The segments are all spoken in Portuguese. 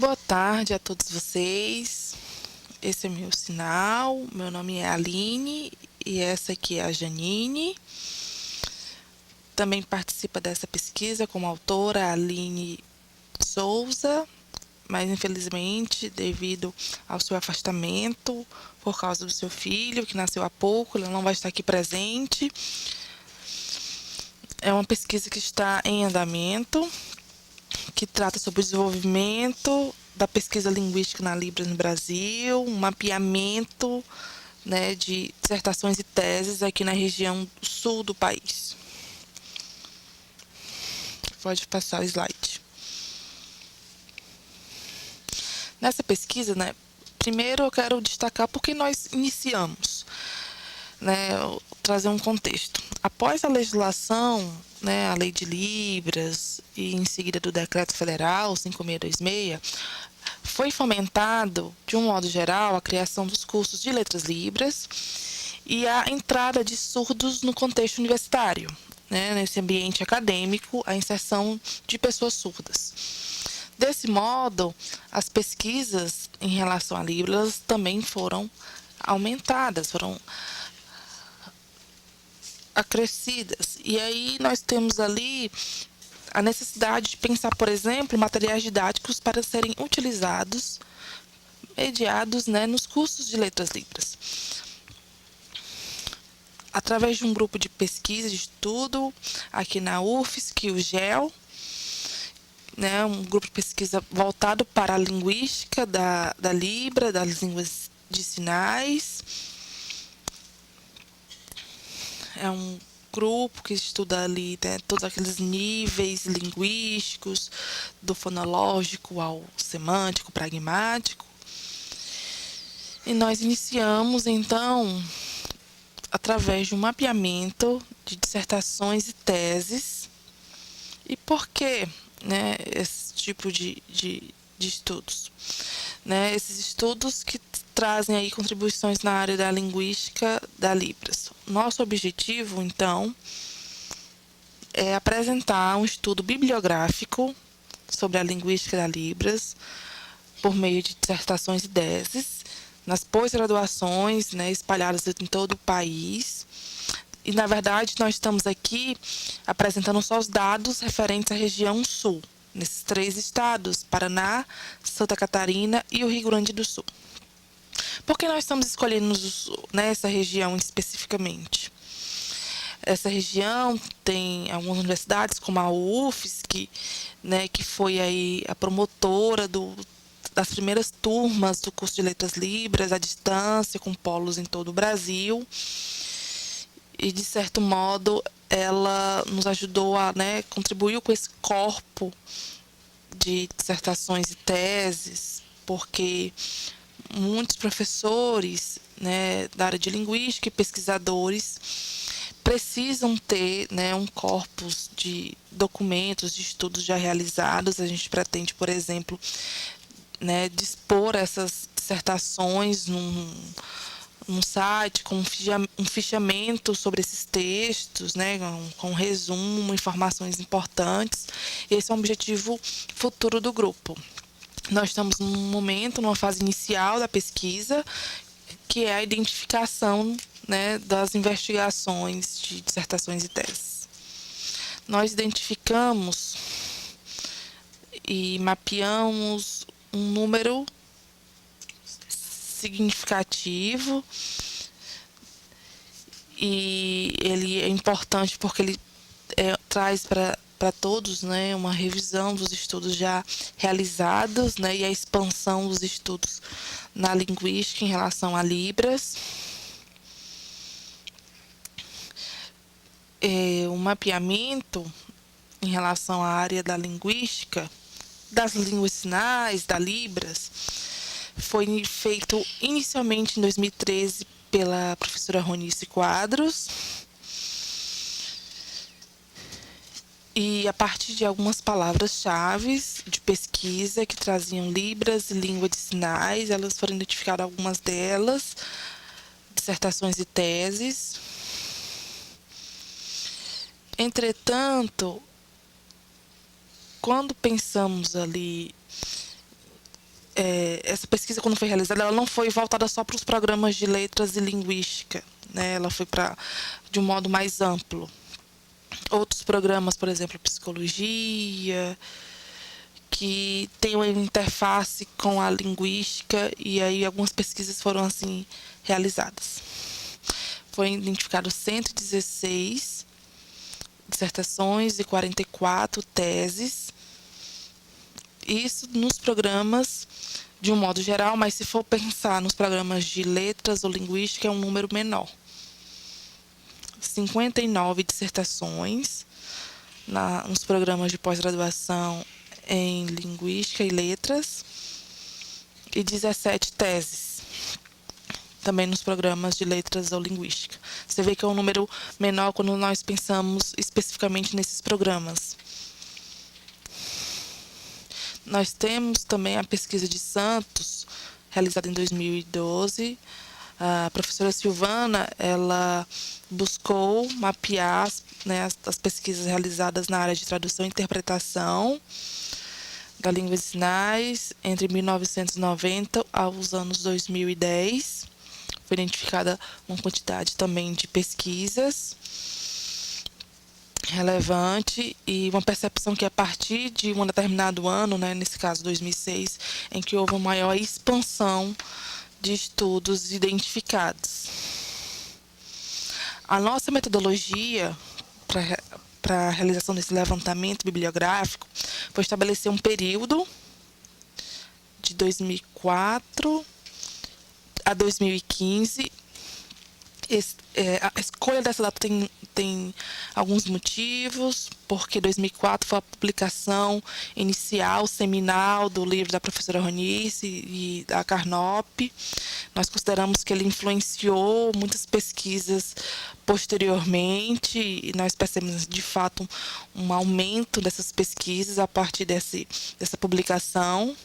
Boa tarde a todos vocês. Esse é meu sinal. Meu nome é Aline e essa aqui é a Janine. Também participa dessa pesquisa como autora a Aline Souza, mas infelizmente, devido ao seu afastamento por causa do seu filho, que nasceu há pouco, ela não vai estar aqui presente. É uma pesquisa que está em andamento, que trata sobre o desenvolvimento da pesquisa linguística na Libras no Brasil, um mapeamento, né, de dissertações e teses aqui na região sul do país. Pode passar o slide. Nessa pesquisa, né, primeiro eu quero destacar por que nós iniciamos, né, trazer um contexto. Após a legislação, né, a Lei de Libras e em seguida do Decreto Federal 5626, foi fomentado, de um modo geral, a criação dos cursos de letras libras e a entrada de surdos no contexto universitário, né, nesse ambiente acadêmico, a inserção de pessoas surdas. Desse modo, as pesquisas em relação a Libras também foram aumentadas, foram acrescidas. E aí nós temos ali a necessidade de pensar, por exemplo, materiais didáticos para serem utilizados, mediados, né, nos cursos de letras libras. Através de um grupo de pesquisa, de estudo, aqui na UFSC, o GEL, né, um grupo de pesquisa voltado para a linguística da Libra, das línguas de sinais. É um grupo que estuda ali, né, todos aqueles níveis linguísticos, do fonológico ao semântico, pragmático. E nós iniciamos, então, através de um mapeamento de dissertações e teses. E por que, né, esse tipo de estudos? Né, esses estudos que trazem aí contribuições na área da linguística da Libras. Nosso objetivo, então, é apresentar um estudo bibliográfico sobre a linguística da Libras por meio de dissertações e teses nas pós-graduações, né, espalhadas em todo o país. E, na verdade, nós estamos aqui apresentando só os dados referentes à região sul, nesses 3 estados, Paraná, Santa Catarina e o Rio Grande do Sul. Por que nós estamos escolhendo, né, essa região especificamente? Essa região tem algumas universidades, como a UFSC, né, que foi aí a promotora das primeiras turmas do curso de Letras Libras, à distância, com polos em todo o Brasil. E, de certo modo, ela nos ajudou a, né, contribuiu com esse corpo de dissertações e teses, porque muitos professores, né, da área de linguística e pesquisadores precisam ter, né, um corpus de documentos, de estudos já realizados. A gente pretende, por exemplo, né, dispor essas dissertações num site com um fichamento sobre esses textos, né, com resumo, informações importantes. Esse é o objetivo futuro do grupo. Nós estamos num momento, numa fase inicial da pesquisa, que é a identificação, né, das investigações de dissertações e teses. Nós identificamos e mapeamos um número significativo, e ele é importante porque ele traz para todos, né, uma revisão dos estudos já realizados, né, e a expansão dos estudos na linguística em relação a Libras. O mapeamento em relação à área da linguística, das línguas sinais, da Libras, foi feito inicialmente em 2013 pela professora Ronice Quadros, e a partir de algumas palavras-chave de pesquisa que traziam Libras e língua de sinais, elas foram identificadas, algumas delas, dissertações e teses. Entretanto, quando pensamos ali essa pesquisa, quando foi realizada, ela não foi voltada só para os programas de letras e linguística, né? Ela foi de um modo mais amplo. Outros programas, por exemplo, psicologia, que tem uma interface com a linguística, e aí algumas pesquisas foram assim realizadas. Foram identificados 116 dissertações e 44 teses. Isso nos programas de um modo geral, mas se for pensar nos programas de letras ou linguística, é um número menor. 59 dissertações nos programas de pós-graduação em linguística e letras e 17 teses também nos programas de letras ou linguística. Você vê que é um número menor quando nós pensamos especificamente nesses programas. Nós temos também a pesquisa de Santos, realizada em 2012. A professora Silvana, ela buscou mapear, né, as pesquisas realizadas na área de tradução e interpretação da língua de sinais entre 1990 aos anos 2010. Foi identificada uma quantidade também de pesquisas relevante e uma percepção que a partir de um determinado ano, né, nesse caso 2006, em que houve uma maior expansão de estudos identificados. A nossa metodologia para a realização desse levantamento bibliográfico foi estabelecer um período de 2004 a 2015. A escolha dessa data tem alguns motivos, porque 2004 foi a publicação inicial, seminal, do livro da professora Ronice e da Carnop. Nós consideramos que ele influenciou muitas pesquisas posteriormente e nós percebemos, de fato, um aumento dessas pesquisas a partir dessa publicação.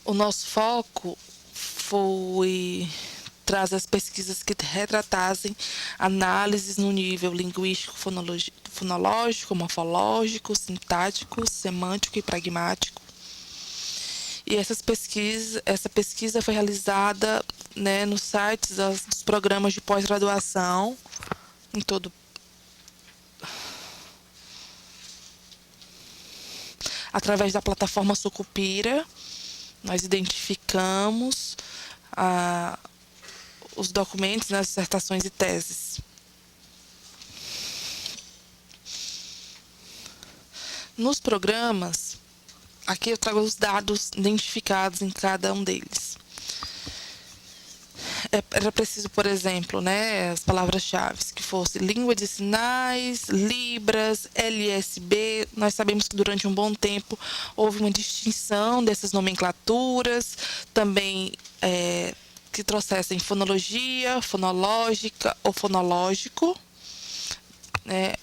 O nosso foco foi trazer as pesquisas que retratassem análises no nível linguístico, fonológico, morfológico, sintático, semântico e pragmático. E essa pesquisa foi realizada, né, nos sites dos programas de pós-graduação em todo através da plataforma Sucupira. Nós identificamos os documentos, né, as dissertações e teses. Nos programas, aqui eu trago os dados identificados em cada um deles. Era preciso, por exemplo, né, as palavras-chave que fossem língua de sinais, Libras, LSB. Nós sabemos que durante um bom tempo houve uma distinção dessas nomenclaturas, também que trouxessem fonologia, fonológica ou fonológico, né,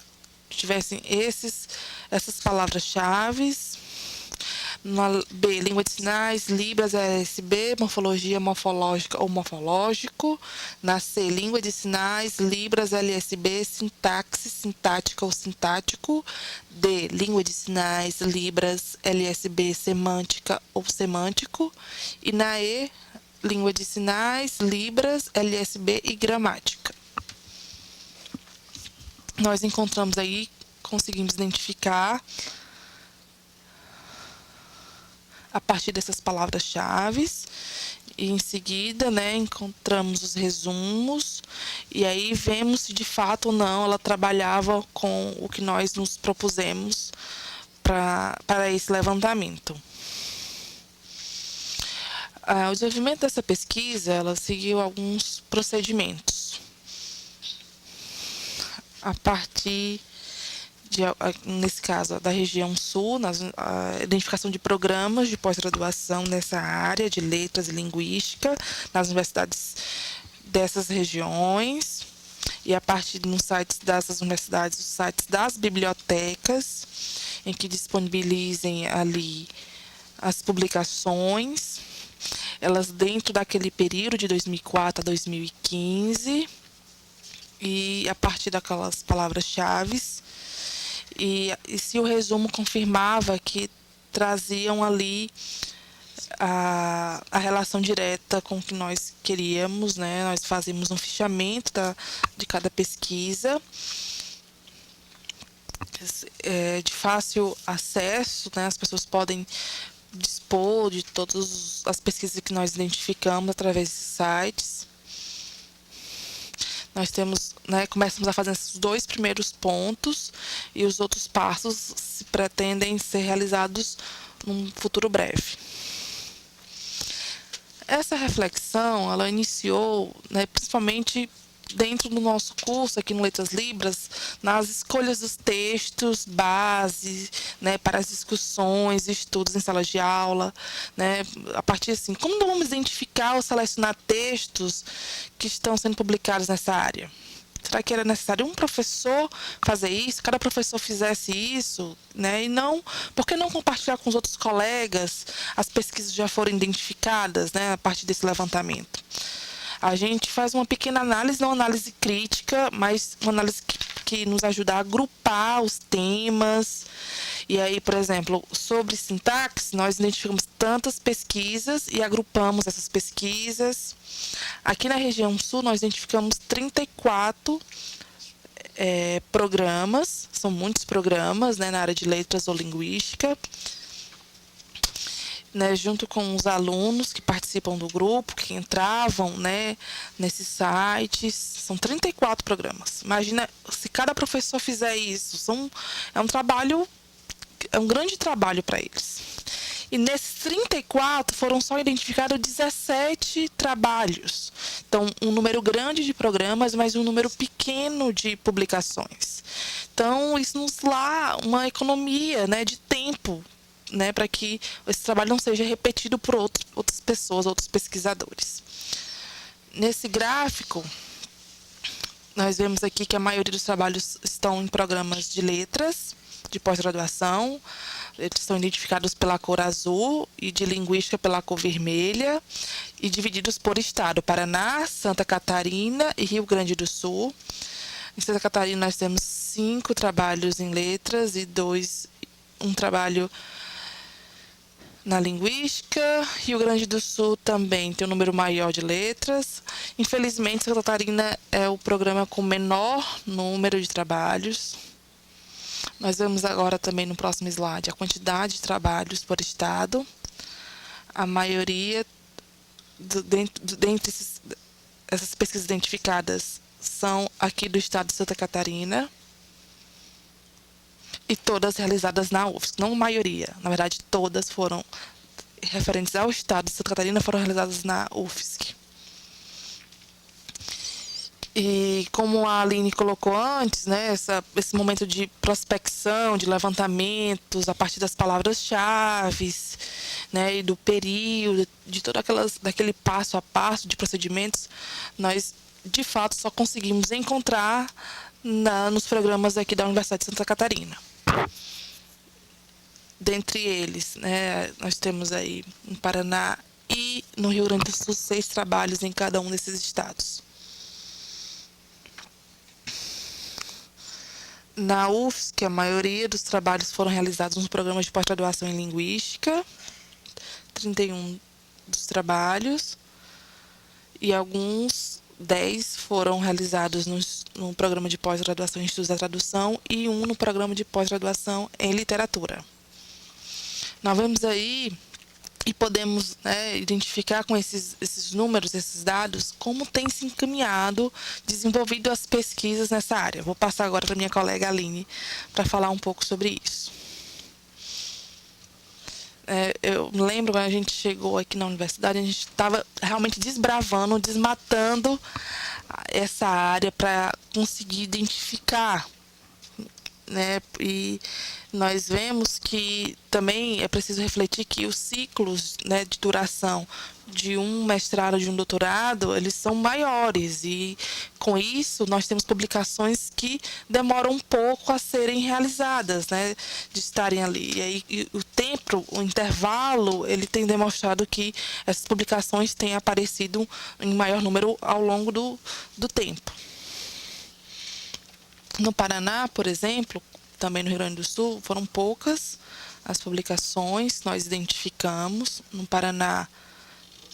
tivessem essas palavras-chave. Na B, língua de sinais, Libras, LSB, morfologia, morfológica ou morfológico. Na C, língua de sinais, Libras, LSB, sintaxe, sintática ou sintático. D, língua de sinais, Libras, LSB, semântica ou semântico. E na E, língua de sinais, Libras, LSB e gramática. Nós encontramos aí, conseguimos identificar a partir dessas palavras-chave e em seguida, né, encontramos os resumos e aí vemos se de fato ou não ela trabalhava com o que nós nos propusemos para esse levantamento. O desenvolvimento dessa pesquisa, ela seguiu alguns procedimentos. A partir nesse caso, da região sul, a identificação de programas de pós-graduação nessa área de letras e linguística, nas universidades dessas regiões, e a partir nos sites dessas universidades, os sites das bibliotecas, em que disponibilizem ali as publicações, elas dentro daquele período de 2004 a 2015, e a partir daquelas palavras-chave. E se o resumo confirmava que traziam ali a relação direta com o que nós queríamos, né? Nós fazíamos um fichamento de cada pesquisa, de fácil acesso, né? As pessoas podem dispor de todas as pesquisas que nós identificamos através desses sites. Nós temos, né, começamos a fazer esses 2 primeiros pontos e os outros passos se pretendem ser realizados num futuro breve. Essa reflexão, ela iniciou, né, principalmente dentro do nosso curso aqui no Letras Libras, nas escolhas dos textos base, né, para as discussões, estudos em sala de aula, né, a partir assim, como nós vamos identificar ou selecionar textos que estão sendo publicados nessa área? Será que era necessário um professor fazer isso? Cada professor fizesse isso, né? E não, por que não compartilhar com os outros colegas as pesquisas que já foram identificadas, né, a partir desse levantamento? A gente faz uma pequena análise, não análise crítica, mas uma análise que nos ajuda a agrupar os temas. E aí, por exemplo, sobre sintaxe, nós identificamos tantas pesquisas e agrupamos essas pesquisas. Aqui na região sul, nós identificamos 34 programas, são muitos programas, né, na área de letras ou linguística. Né, junto com os alunos que participam do grupo, que entravam, né, nesses sites. São 34 programas. Imagina se cada professor fizer isso. É um trabalho, é um grande trabalho para eles. E nesses 34 foram só identificados 17 trabalhos. Então, um número grande de programas, mas um número pequeno de publicações. Então, isso nos dá uma economia, né, de tempo, né, para que esse trabalho não seja repetido por outras pessoas, outros pesquisadores. Nesse gráfico, nós vemos aqui que a maioria dos trabalhos estão em programas de letras, de pós-graduação. Eles estão identificados pela cor azul e de linguística pela cor vermelha e divididos por estado: Paraná, Santa Catarina e Rio Grande do Sul. Em Santa Catarina nós temos 5 trabalhos em letras e um trabalho na linguística. Rio Grande do Sul também tem um número maior de letras. Infelizmente, Santa Catarina é o programa com menor número de trabalhos. Nós vemos agora também no próximo slide a quantidade de trabalhos por estado. A maioria dentre essas pesquisas identificadas são aqui do estado de Santa Catarina. E todas realizadas na UFSC, não a maioria, na verdade todas foram referentes ao estado de Santa Catarina, foram realizadas na UFSC. E como a Aline colocou antes, né, esse momento de prospecção, de levantamentos a partir das palavras-chave, né, e do período, de daquele passo a passo de procedimentos, nós de fato só conseguimos encontrar nos programas aqui da Universidade de Santa Catarina. Dentre eles, né, nós temos aí no Paraná e no Rio Grande do Sul 6 trabalhos em cada um desses estados. Na UFSC, a maioria dos trabalhos foram realizados nos programas de pós-graduação em linguística, 31 dos trabalhos, e alguns 10 foram realizados no programa de pós-graduação em estudos da tradução e um no programa de pós-graduação em literatura. Nós vemos aí e podemos, né, identificar com esses números, esses dados, como tem se encaminhado, desenvolvido as pesquisas nessa área. Vou passar agora para minha colega Aline para falar um pouco sobre isso. Eu me lembro quando a gente chegou aqui na universidade, a gente estava realmente desbravando, desmatando essa área para conseguir identificar, né? E nós vemos que também é preciso refletir que os ciclos, né, de duração de um mestrado, de um doutorado, eles são maiores e com isso nós temos publicações que demoram um pouco a serem realizadas, né, de estarem ali. E aí o tempo, o intervalo, ele tem demonstrado que essas publicações têm aparecido em maior número ao longo do tempo. No Paraná, por exemplo, também no Rio Grande do Sul, foram poucas as publicações que nós identificamos. No Paraná,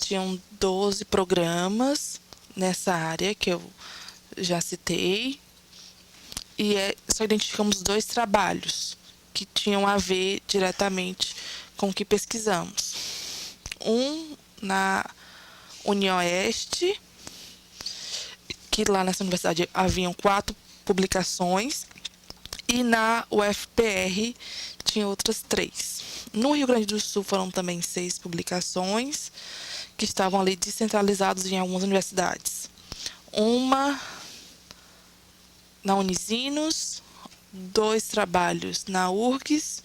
tinham 12 programas nessa área que eu já citei. E só identificamos 2 trabalhos que tinham a ver diretamente com o que pesquisamos. Um na UniOeste, que lá nessa universidade haviam 4 publicações, e na UFPR tinha outras 3. No Rio Grande do Sul foram também 6 publicações, que estavam ali descentralizados em algumas universidades. Uma na Unisinos, 2 trabalhos na URGS,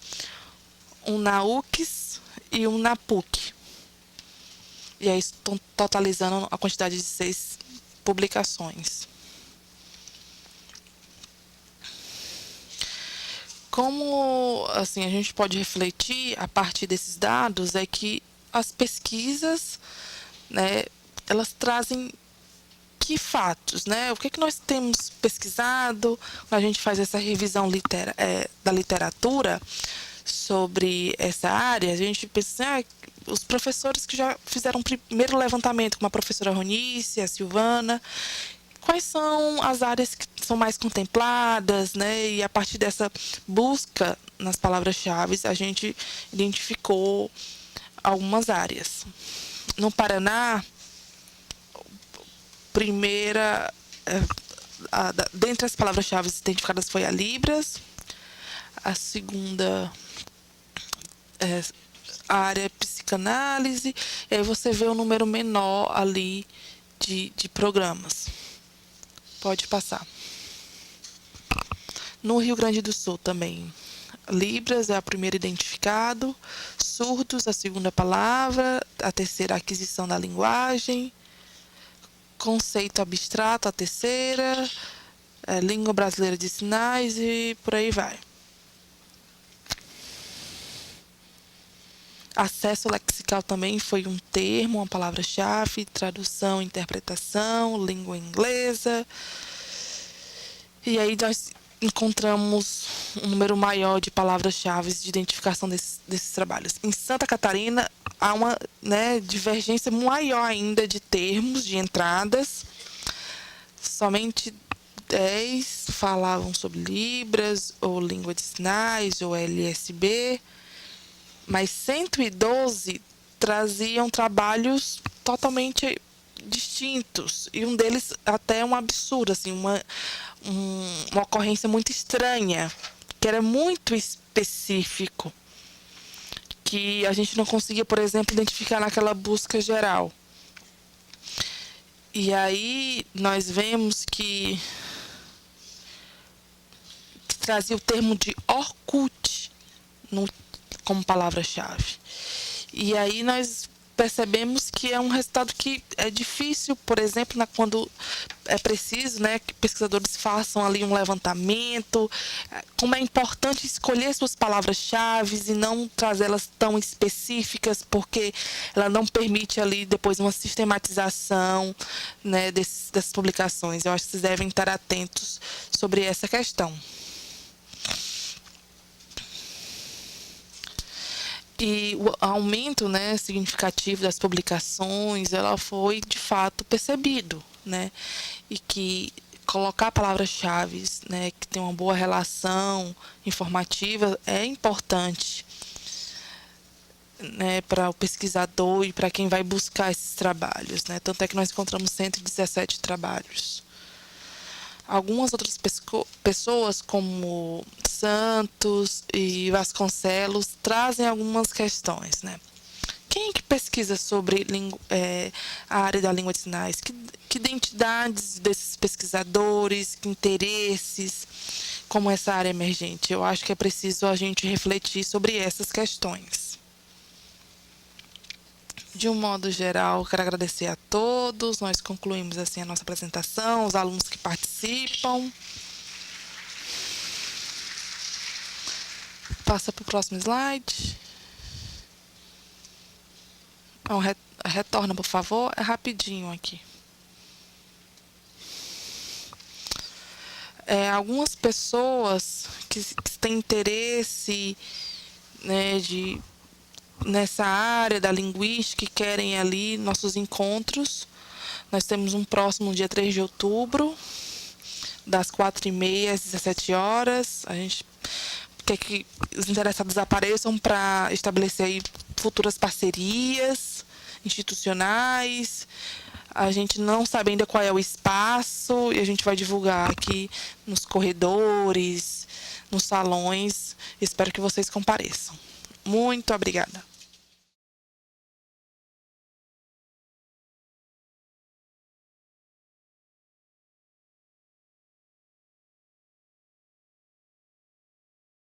um na UCS e um na PUC. E aí estão totalizando a quantidade de 6 publicações. Como assim a gente pode refletir a partir desses dados é que as pesquisas, né, elas trazem que fatos, né? O que nós temos pesquisado, quando a gente faz essa revisão da literatura sobre essa área, a gente pensa, os professores que já fizeram o primeiro levantamento, como a professora Ronice, a Silvana, quais são as áreas que são mais contempladas, né? E a partir dessa busca nas palavras-chave, a gente identificou algumas áreas. No Paraná, primeira, dentre as palavras-chave identificadas foi a Libras, a segunda a área psicanálise, e aí você vê um número menor ali de programas. Pode passar. No Rio Grande do Sul também, Libras é a primeira identificado, surdos a segunda palavra, a terceira aquisição da linguagem, conceito abstrato a terceira, língua brasileira de sinais e por aí vai. Acesso lexical também foi um termo, uma palavra-chave, tradução, interpretação, língua inglesa. E aí nós encontramos um número maior de palavras-chave de identificação desses trabalhos. Em Santa Catarina, há uma, né, divergência maior ainda de termos, de entradas. Somente 10 falavam sobre Libras, ou língua de sinais, ou LSB, mas 112 traziam trabalhos totalmente distintos, e um deles até um absurdo, assim, uma ocorrência muito estranha, que era muito específico, que a gente não conseguia, por exemplo, identificar naquela busca geral. E aí nós vemos que trazia o termo de Orkut como palavra-chave. E aí nós percebemos que é um resultado que é difícil, por exemplo, quando é preciso, né, que pesquisadores façam ali um levantamento, como é importante escolher suas palavras-chave e não trazê-las tão específicas, porque ela não permite ali depois uma sistematização, né, dessas publicações. Eu acho que vocês devem estar atentos sobre essa questão. E o aumento, né, significativo das publicações, ela foi de fato percebido, né, e que colocar palavras-chave, né, que tem uma boa relação informativa é importante, né, para o pesquisador e para quem vai buscar esses trabalhos, né, tanto é que nós encontramos 117 trabalhos. Algumas outras pessoas, como Santos e Vasconcelos, trazem algumas questões, né? Quem é que pesquisa sobre a área da língua de sinais? Que identidades desses pesquisadores, que interesses, como essa área emergente? Eu acho que é preciso a gente refletir sobre essas questões. De um modo geral, quero agradecer a todos. Nós concluímos assim a nossa apresentação, os alunos que participam. Passa para o próximo slide. Então, retorna, por favor. É rapidinho aqui. Algumas pessoas que têm interesse, né, nessa área da linguística e querem ali nossos encontros, nós temos um próximo dia 3 de outubro, das 4h30 às 17 horas. A gente quer que os interessados apareçam para estabelecer aí futuras parcerias institucionais. A gente não sabe ainda qual é o espaço e a gente vai divulgar aqui nos corredores, nos salões. Espero que vocês compareçam. Muito obrigada.